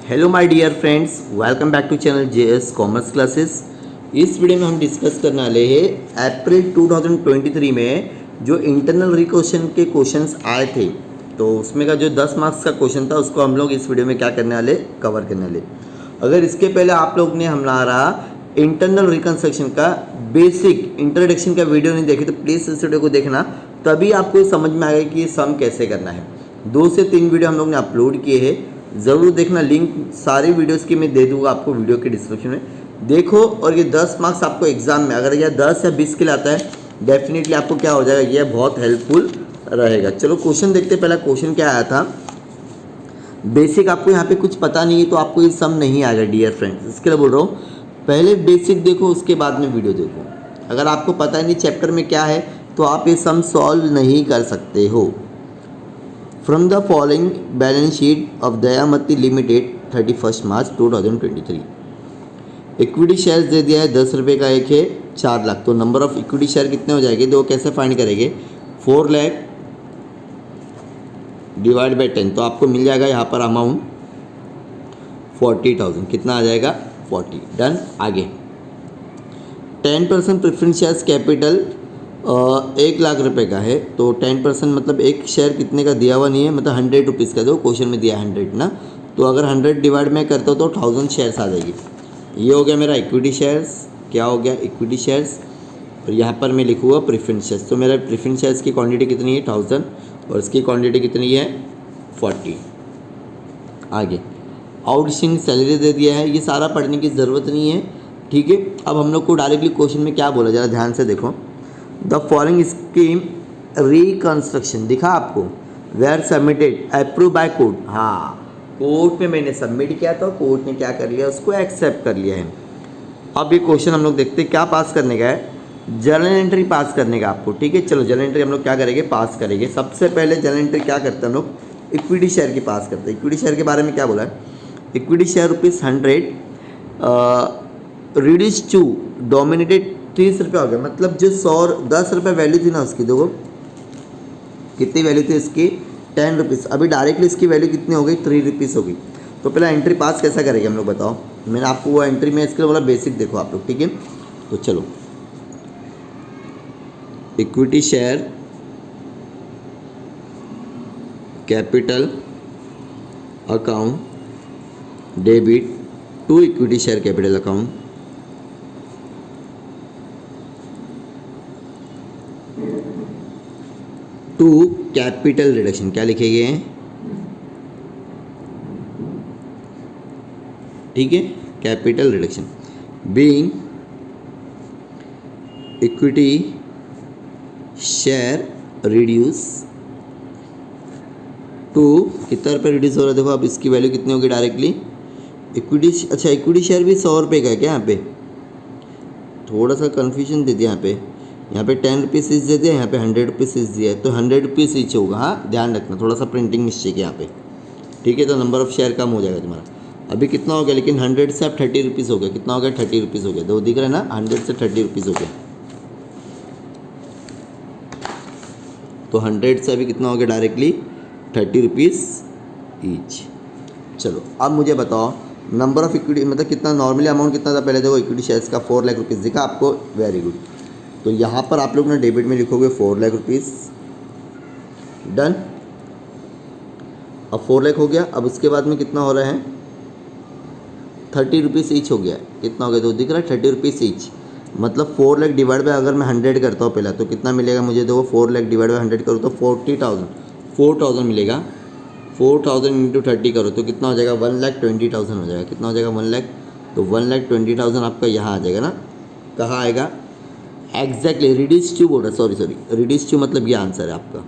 Hello my dear friends, welcome back to channel JS commerce classes. इस video में हम discuss करने वाले हैं अप्रैल 2023 में जो इंटरनल रिक्वेशन के क्वेश्चंस आए थे, तो उसमें का जो 10 मार्क्स का क्वेश्चन था उसको हम लोग इस वीडियो में क्या करने वाले, कवर करने वाले। अगर इसके पहले आप लोग ने हमारा इंटरनल रिकन्स्ट्रक्शन का बेसिक इंट्रोडक्शन का वीडियो नहीं देखे तो प्लीज़ इस वीडियो को देखना, तभी आपको समझ में आएगा कि ये सम कैसे करना है। 2 से 3 वीडियो हम लोग ने अपलोड किए हैं, ज़रूर देखना। लिंक सारी वीडियोस की मैं दे दूंगा आपको वीडियो के डिस्क्रिप्शन में, देखो। और ये 10 मार्क्स आपको एग्जाम में अगर यह 10 या 20 के लिए आता है, डेफिनेटली आपको क्या हो जाएगा, ये बहुत हेल्पफुल रहेगा। चलो क्वेश्चन देखते। पहला क्वेश्चन क्या आया था, बेसिक आपको यहाँ पे कुछ पता नहीं है तो आपको ये सम नहीं आएगा डियर फ्रेंड्स, इसके लिए बोल रहा हूँ। पहले बेसिक देखो, उसके बाद में वीडियो देखो। अगर आपको पता नहीं चैप्टर में क्या है तो आप ये सम सॉल्व नहीं कर सकते हो। From the following balance sheet of Dayamati limited 31 March 2023, equity shares दे दिया है 10 रुपये का, एक है 4 लाख। तो नंबर ऑफ इक्विटी शेयर कितने हो जाएंगे, दो कैसे फाइंड करेंगे, 4 लाख डिवाइड बाई 10, तो आपको मिल जाएगा यहाँ पर अमाउंट 40,000। कितना आ जाएगा, 40। डन। आगे 10% प्रेफरेंस शेयर्स कैपिटल 1 लाख रुपए का है, तो 10% मतलब एक शेयर कितने का दिया हुआ नहीं है, मतलब 100 रुपीज़ का, दो क्वेश्चन में दिया 100 ना, तो अगर 100 डिवाइड में करता हूँ तो 1000 शेयर्स आ जाएगी। ये हो गया मेरा इक्विटी शेयर्स। क्या हो गया, इक्विटी शेयर्स। और यहाँ पर मैं लिखूँगा प्रेफरेंस शेयर्स, तो मेरा प्रेफरेंस शेयर्स की क्वांटिटी कितनी है, 1000, और इसकी क्वांटिटी कितनी है, 40। आगे आउटस्टैंडिंग सैलरी दे दिया है, ये सारा पढ़ने की ज़रूरत नहीं है, ठीक है। अब हम लोग को डायरेक्टली क्वेश्चन में क्या बोला, ज़रा ध्यान से देखो। द फॉलोइंग स्कीम रिकन्स्ट्रक्शन दिखा आपको, where submitted approve by court. हाँ, कोर्ट में मैंने सबमिट किया था, कोर्ट ने क्या कर लिया, उसको एक्सेप्ट कर लिया है। अब ये क्वेश्चन हम लोग देखते हैं क्या पास करने का है, जर्नल एंट्री पास करने का आपको, ठीक है। चलो जर्नल एंट्री हम लोग क्या करेंगे, पास करेंगे। सबसे पहले जर्नल एंट्री क्या करते हैं हम लोग, इक्विटी शेयर की पास करते हैं। इक्विटी शेयर के बारे में क्या बोला है, equity share ₹100 reduce to denominated 30 रुपये हो गया, मतलब जो 10 रुपये वैल्यू थी ना उसकी, देखो कितनी वैल्यू थी इसकी, 10 रुपीज़। अभी डायरेक्टली इसकी वैल्यू कितनी हो गई, 3 रुपीज़ हो गई। तो पहले एंट्री पास कैसा करेंगे हम लोग, बताओ। मैंने आपको वो एंट्री में इसके लिए बोला बेसिक देखो आप लोग, ठीक है। तो चलो equity share capital account debit to equity share capital account to capital reduction. क्या लिखेंगे, ठीक है, capital reduction being equity share reduce to, कितना रुपये रिड्यूस हो रहा है, देखो अब इसकी वैल्यू कितनी होगी डायरेक्टली, इक्विटी, अच्छा इक्विटी शेयर भी 100 रुपये का है क्या, यहाँ पे थोड़ा सा कन्फ्यूजन दे दिया। यहाँ पे 10 रुपीज़ ईच दे दिया, यहाँ पे 100 रुपीज़ ईच दिया है, तो 100 रुपीज़ ईच होगा। हाँ ध्यान रखना, थोड़ा सा प्रिंटिंग मिस्टेक है यहाँ पे, ठीक है। तो नंबर ऑफ शेयर कम हो जाएगा तुम्हारा। अभी कितना हो गया, लेकिन 100 से अब 30 रुपीज़ हो गया। कितना हो गया, 30 रुपीज़ हो गया, दो दिख रहा है ना, 100 से 30 रुपीज़ हो गया। तो 100 से अभी कितना हो गया, डायरेक्टली 30 रुपीज़ ईच। चलो अब मुझे बताओ नंबर ऑफ इक्विटी, मतलब कितना नॉर्मली अमाउंट कितना था, पहले देखो इक्विटी शेयर्स का 4 लाख रुपीज़ दिखा आपको, वेरी गुड। तो यहाँ पर आप लोग ने डेबिट में लिखोगे 4 लाख रुपीज़। डन। अब 4 लाख हो गया। अब उसके बाद में कितना हो रहा है, 30 रुपीज़ ईच हो गया। कितना हो गया, तो दिख रहा है 30 रुपीज़ ईच, मतलब 4 लाख डिवाइड बाय, अगर मैं 100 करता हूँ पहला, तो कितना मिलेगा मुझे, देखो 4 लाख डिवाइड बाय 100 करो तो 40,000 मिलेगा। 4,000 इंटू 30 करो तो कितना हो जाएगा, 1,20,000 हो जाएगा। कितना हो जाएगा, 1 लाख। तो 1,20,000 आपका यहाँ आ जाएगा ना, कहाँ आएगा, एग्जैक्टली रिड्यूस टू बोल रहा, सॉरी रिड्यूस टू, मतलब ये आंसर है आपका।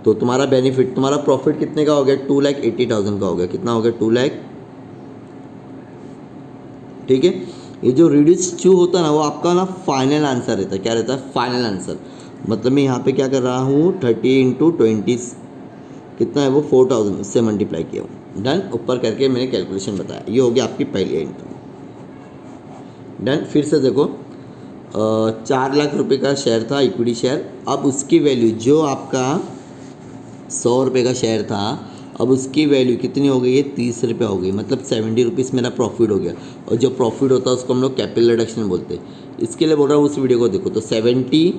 तो तुम्हारा बेनिफिट, तुम्हारा प्रॉफिट कितने का हो गया, 2,80,000 का हो गया। कितना हो गया, 2 लाख, ठीक है। ये जो रिड्यूस टू होता है ना, वो आपका ना फाइनल आंसर रहता है। क्या रहता है, फाइनल आंसर। मतलब मैं यहाँ पे क्या कर रहा हूँ, 30 इंटू 20 कितना है वो, 4,000 उससे मल्टीप्लाई किया हूँ। डन। ऊपर करके मैंने कैलकुलेशन बताया। ये हो गया आपकी पहली एंट्री। डन। फिर से देखो 4 लाख रुपए का शेयर था इक्विटी शेयर, अब उसकी वैल्यू जो आपका 100 रुपये का शेयर था, अब उसकी वैल्यू कितनी हो गई है, 30 रुपये हो गई, मतलब 70 रुपीज़ मेरा प्रॉफिट हो गया। और जो प्रॉफिट होता है उसको हम लोग कैपिटल रिडक्शन बोलते हैं। इसके लिए बोल रहा हूँ उस वीडियो को देखो। तो 70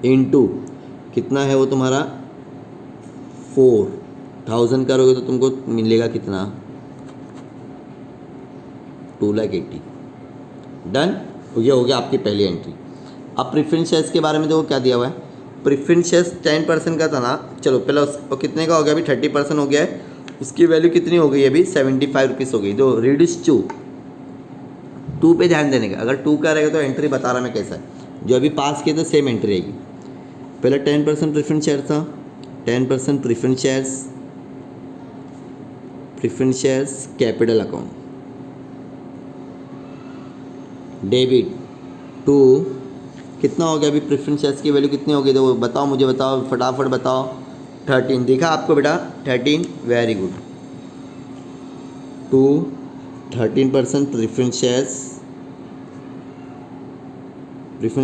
इंटू कितना है वो तुम्हारा 4000 करोगे तो तुमको मिलेगा कितना, 280,000। डन, ये हो गया आपकी पहली एंट्री। अब प्रेफरेंस शेयर्स के बारे में देखो क्या दिया हुआ है। प्रेफरेंस शेयर्स 10% का था ना, चलो पहले उसको कितने का हो गया, अभी 30% हो गया है। उसकी वैल्यू कितनी हो गई है, अभी 75 रुपीज़ हो गई। तो रिड्यूस टू पे ध्यान देने का, अगर 2 का रहेगा तो एंट्री बता रहा मैं कैसा है, जो अभी पास किए थे सेम एंट्री आएगी। पहले 10% प्रेफरेंस शेयर था, 10% preference shares capital account, debit to कितना हो गया, अभी प्रेफरेंस शेयर्स की वैल्यू कितनी हो गई, तो बताओ, मुझे बताओ, फटाफट बताओ। 13 दिखा आपको बेटा, 13, very good. To 13% preference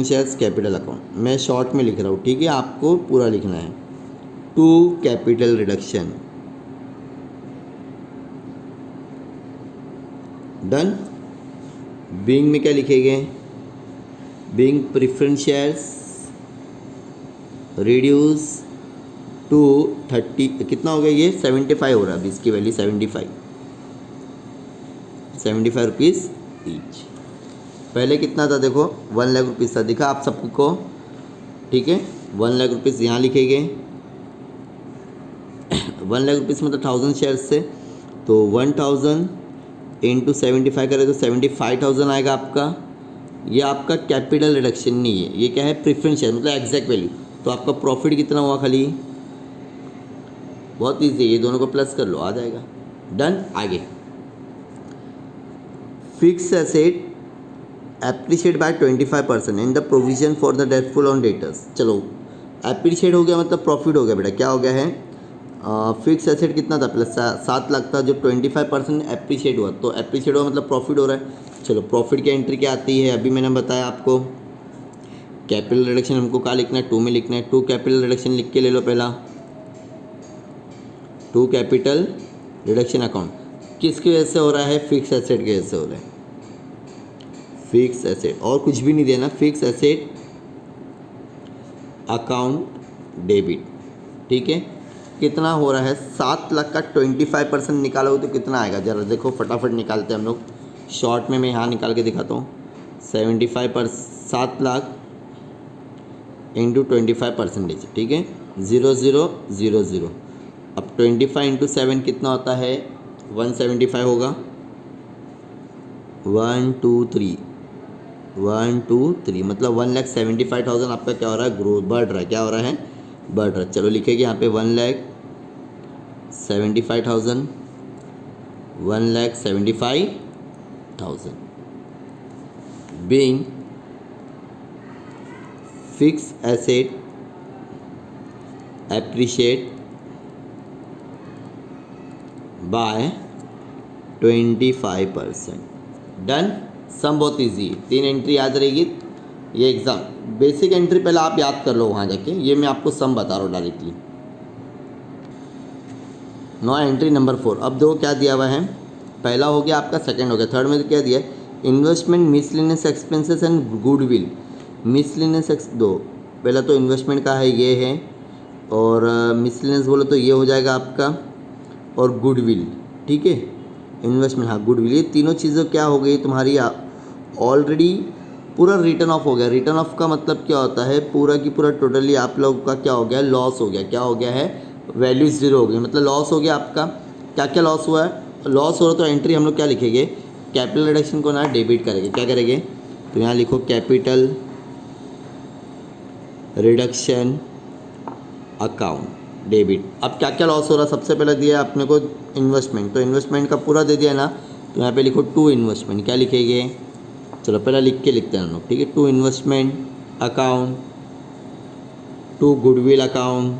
shares capital account. मैं शॉर्ट में लिख रहा हूँ, ठीक है, आपको पूरा लिखना है। To capital reduction. Done. Being में क्या लिखेंगे, being preference shares reduce to 30, कितना हो गया ये 75 हो रहा है अभी, इसकी वैल्यू 75 रुपीज़ ईच। पहले कितना था देखो, 1 लाख रुपीज़ था, दिखा आप सबको, ठीक है। 1 लाख रुपीज़ यहाँ लिखेंगे। 1 लाख रुपीज़ मतलब 1000 शेयर्स से, तो 1000 इंटू 75 करें तो 75,000 आएगा आपका। ये आपका कैपिटल रिडक्शन नहीं है, ये क्या है, प्रेफरेंस शेयर, मतलब एग्जैक्ट वैल्यू। तो आपका प्रॉफिट कितना हुआ खाली, बहुत ईजी है, ये दोनों को प्लस कर लो, आ जाएगा। डन। आगे, fix asset appreciate by 25% in the provision for the doubtful on debtors. चलो एप्रिशिएट हो गया मतलब प्रॉफिट हो गया बेटा, क्या हो गया है, फिक्स एसेट कितना था, प्लस 7 लाख था, जो 25% एप्रिशिएट हुआ, तो एप्रिशिएट हुआ मतलब प्रॉफिट हो रहा है। चलो प्रॉफिट की एंट्री क्या आती है, अभी मैंने बताया आपको, कैपिटल रिडक्शन हमको कहाँ लिखना है, 2 में लिखना है। 2 कैपिटल रिडक्शन लिख के ले लो पहला, 2 कैपिटल रिडक्शन अकाउंट किसकी वजह से हो रहा है, फिक्स एसेट की वजह से हो रहा है। फिक्स एसेट और कुछ भी नहीं देना, फिक्स एसेट अकाउंट डेबिट, ठीक है। कितना हो रहा है, 7 लाख का 25% निकालोगे तो कितना आएगा, ज़रा देखो फटाफट निकालते हैं हम लोग। शॉर्ट में मैं यहाँ निकाल के दिखाता हूँ। 7 लाख इंटू 25%, ठीक है, 0000। अब 25 इंटू 7 कितना होता है, 175 होगा। 1 2 3 मतलब 1,75,000 आपका क्या हो रहा है, ग्रोथ बढ़ रहा है, क्या हो रहा है, बढ़ रहा है। चलो लिखेंगे यहाँ पे 1,75,000, 1,75,000 being fix asset appreciate by 25%। Done. Sum बहुत इजी है, 3 एंट्री याद रहेगी। ये एग्ज़ाम बेसिक एंट्री पहले आप याद कर लो वहाँ जाके, ये मैं आपको सम बता रहा हूँ डायरेक्टली। No entry number 4। अब देखो क्या दिया हुआ है, पहला हो गया आपका, सेकंड हो गया, थर्ड में क्या दिया है, investment miscellaneous expenses and goodwill. Miscellaneous दो, पहला तो इन्वेस्टमेंट का है, ये है, और मिसलेनियस बोलो तो ये हो जाएगा आपका, और गुडविल, ठीक है, इन्वेस्टमेंट, हाँ गुडविल, ये तीनों चीज़ें क्या हो गई तुम्हारी, ऑलरेडी पूरा रिटर्न ऑफ हो गया। रिटर्न ऑफ का मतलब क्या होता है, पूरा की पूरा टोटली आप लोगों का क्या हो गया, लॉस हो गया। क्या हो गया है, वैल्यू 0 हो गई, मतलब लॉस हो गया आपका। क्या क्या लॉस हुआ है, लॉस हो रहा, तो एंट्री हम लोग क्या लिखेंगे, कैपिटल रिडक्शन को ना डेबिट करेंगे। क्या करेंगे, तो यहाँ लिखो कैपिटल रिडक्शन अकाउंट डेबिट। अब क्या क्या लॉस हो रहा है, सबसे पहले दिया है अपने को इन्वेस्टमेंट, तो इन्वेस्टमेंट का पूरा दे दिया ना, तो यहाँ पे लिखो 2 इन्वेस्टमेंट। क्या लिखेंगे, चलो पहले लिख के लिखते हैं हम लोग, ठीक है। 2 इन्वेस्टमेंट अकाउंट, 2 गुडविल अकाउंट,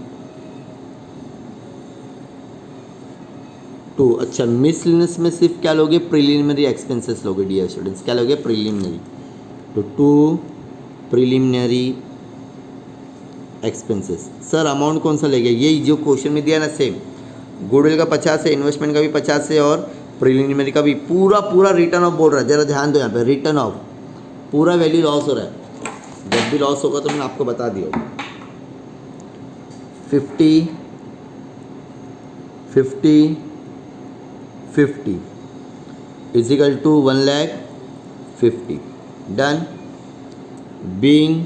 2, अच्छा मिसलेनियस में सिर्फ क्या लोगे, प्रिलिमिनरी एक्सपेंसेस लोगे डियर स्टूडेंट्स। क्या लोगे, प्रिलिमिनरी, तो 2 प्रिलिमिनरी एक्सपेंसेस। सर अमाउंट कौन सा लेंगे, ये जो क्वेश्चन में दिया ना सेम, गुडविल का 50 है, इन्वेस्टमेंट का भी 50 है, और प्रिलिमिनरी का भी पूरा रिटर्न ऑफ बोल रहा है। जरा ध्यान दो यहाँ पे, रिटर्न ऑफ, पूरा वैल्यू लॉस हो रहा है। जब भी लॉस होगा तो मैंने आपको बता दिया, 50 50 50 equal to 1,50,000 done. Being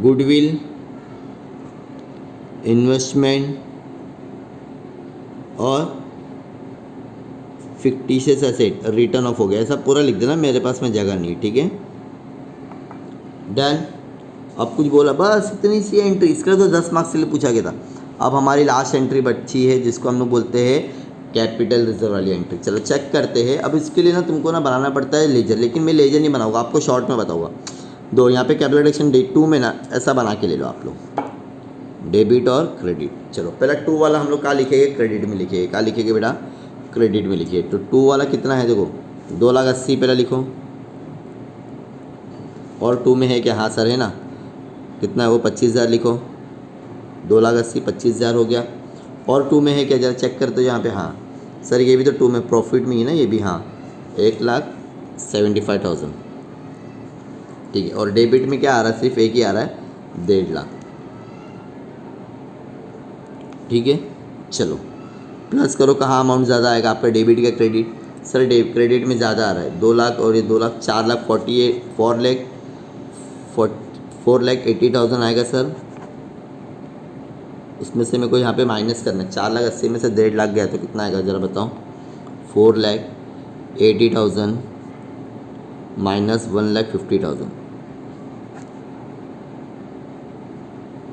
goodwill, investment और फिक्टिशियस एसेट, रिटर्न ऑफ हो गया। ऐसा पूरा लिख देना, मेरे पास में जगह नहीं, ठीक है। डन। अब कुछ बोला, बस इतनी सी एंट्री, इसके लिए तो 10 मार्क्स के लिए पूछा गया था। अब हमारी लास्ट एंट्री बची है जिसको हम लोग बोलते हैं कैपिटल रिजर्व वाली एंट्री। चलो चेक करते हैं। अब इसके लिए ना तुमको ना बनाना पड़ता है लेजर, लेकिन मैं लेजर नहीं बनाऊंगा, आपको शॉर्ट में बताऊंगा। दो यहाँ पे कैपिटल रिडक्शन डे 2 में ना ऐसा बना के ले लो आप लोग, डेबिट और क्रेडिट। चलो पहला 2 वाला हम लोग कहाँ लिखेंगे, क्रेडिट में लिखेंगे। कहाँ लिखेंगे बेटा, क्रेडिट में लिखिए। तो 2 वाला कितना है, देखो 2,80,000 पहले लिखो, और 2 में है क्या, हाँ सर है ना, कितना है वो 25,000 लिखो, 2,80,000 25,000 हो गया। और 2 में है क्या, जरा चेक करते हो यहाँ पे, हाँ सर ये भी तो 2 में प्रॉफिट में ही ना, ये भी हाँ 1,75,000, ठीक है। और डेबिट में क्या आ रहा है, सिर्फ एक ही आ रहा है, 1.5 लाख, ठीक है। चलो प्लस करो, कहाँ अमाउंट ज़्यादा आएगा आपका, डेबिट का क्रेडिट। सर क्रेडिट में ज़्यादा आ रहा है 2 लाख, और ये 2 लाख 4,80,000 आएगा सर। उसमें से मेरे को यहाँ पे माइनस करना है, 4,80,000 में से 1.5 लाख गया तो कितना आएगा जरा बताओ, 4,80,000 माइनस 1,50,000,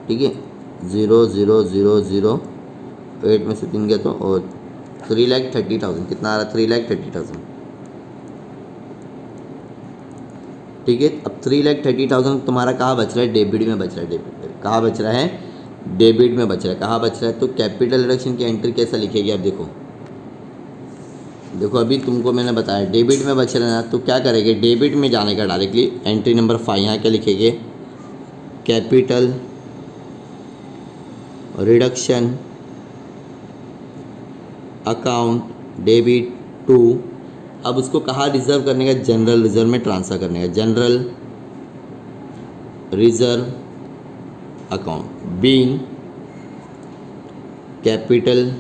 ठीक है। 0,0,0,0 8 में से 3 गया तो, और 3,30,000 कितना आ रहा है, 3,30,000, ठीक है। अब 3,30,000 तुम्हारा कहाँ बच रहा है, डेबिट में बच रहा है। डेबिट कहाँ बच रहा है, डेबिट में बच रहा है। कहाँ बच रहा है, तो कैपिटल रिडक्शन की एंट्री कैसा लिखेगी आप देखो, देखो अभी तुमको मैंने बताया डेबिट में बच रहा है ना, तो क्या करेंगे, डेबिट में जाने का डायरेक्टली एंट्री नंबर 5, यहाँ क्या लिखेंगे, कैपिटल रिडक्शन अकाउंट डेबिट 2। अब उसको कहाँ रिजर्व करने का, जनरल रिजर्व में ट्रांसफ़र करने का, general reserve account being capital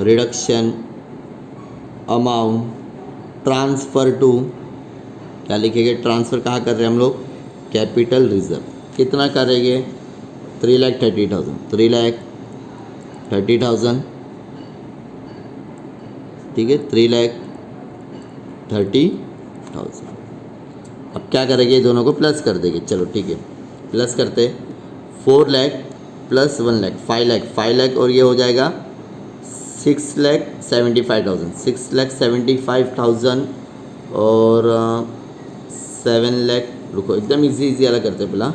reduction amount transfer to, क्या लिखेंगे, ट्रांसफ़र कहाँ कर रहे हैं हम लोग, कैपिटल रिजर्व। कितना करेंगे, 3,30,000, 3,30,000, ठीक है, 3,30,000। अब क्या करेंगे, दोनों को प्लस कर देंगे। चलो ठीक है, प्लस करते, 4 लाख प्लस 1 लाख 5 लाख, 5 लाख, और ये हो जाएगा 6,75,000, 6,75,000 और 7 लाख। रुको एकदम इजी वाला करते पहला,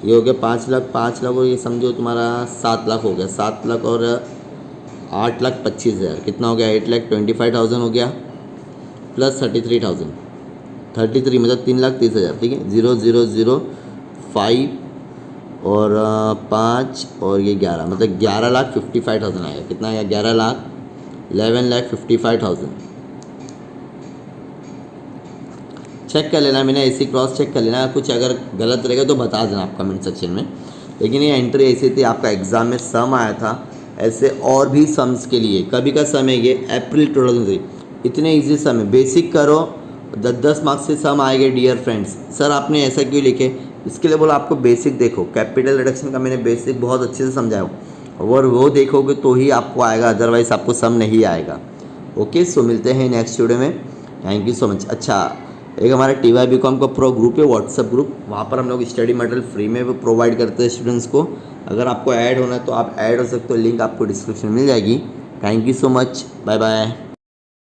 ये हो गया 5 लाख, 5 लाख, और ये समझो तुम्हारा 7 लाख हो गया, 7 लाख और 8,25,000 कितना हो गया, 8,25,000 हो गया, प्लस 33,000, 33 मतलब 3,30,000, ठीक है। 0,005 और 5 और ये 11 मतलब 11,55,000 आएगा। कितना आएगा, 11,55,000। चेक कर लेना, मैंने ऐसे क्रॉस चेक कर लेना, कुछ अगर गलत रहेगा तो बता देना आप कमेंट सेक्शन में। लेकिन ये एंट्री ऐसी थी, आपका एग्ज़ाम में सम आया था, ऐसे और भी सम्स के लिए। कभी का सम है ये अप्रैल 2003, इतने इजी सम है, बेसिक करो 10-10 मार्क्स से सम आएंगे डियर फ्रेंड्स। सर आपने ऐसा क्यों लिखे, इसके लिए बोला आपको बेसिक देखो, कैपिटल रिडक्शन का मैंने बेसिक बहुत अच्छे से समझाया, और वो देखोगे तो ही आपको आएगा, अदरवाइज़ आपको सम नहीं आएगा। ओके, सो मिलते हैं नेक्स्ट वीडियो में, थैंक यू सो मच। अच्छा, एक हमारा TY.BCom का प्रो ग्रुप है, व्हाट्सअप ग्रुप, वहाँ पर हम लोग स्टडी मटेरियल फ्री में प्रोवाइड करते हैं स्टूडेंट्स को। अगर आपको ऐड होना है तो आप ऐड हो सकते हो, लिंक आपको डिस्क्रिप्शन में मिल जाएगी। Thank you so much, bye bye.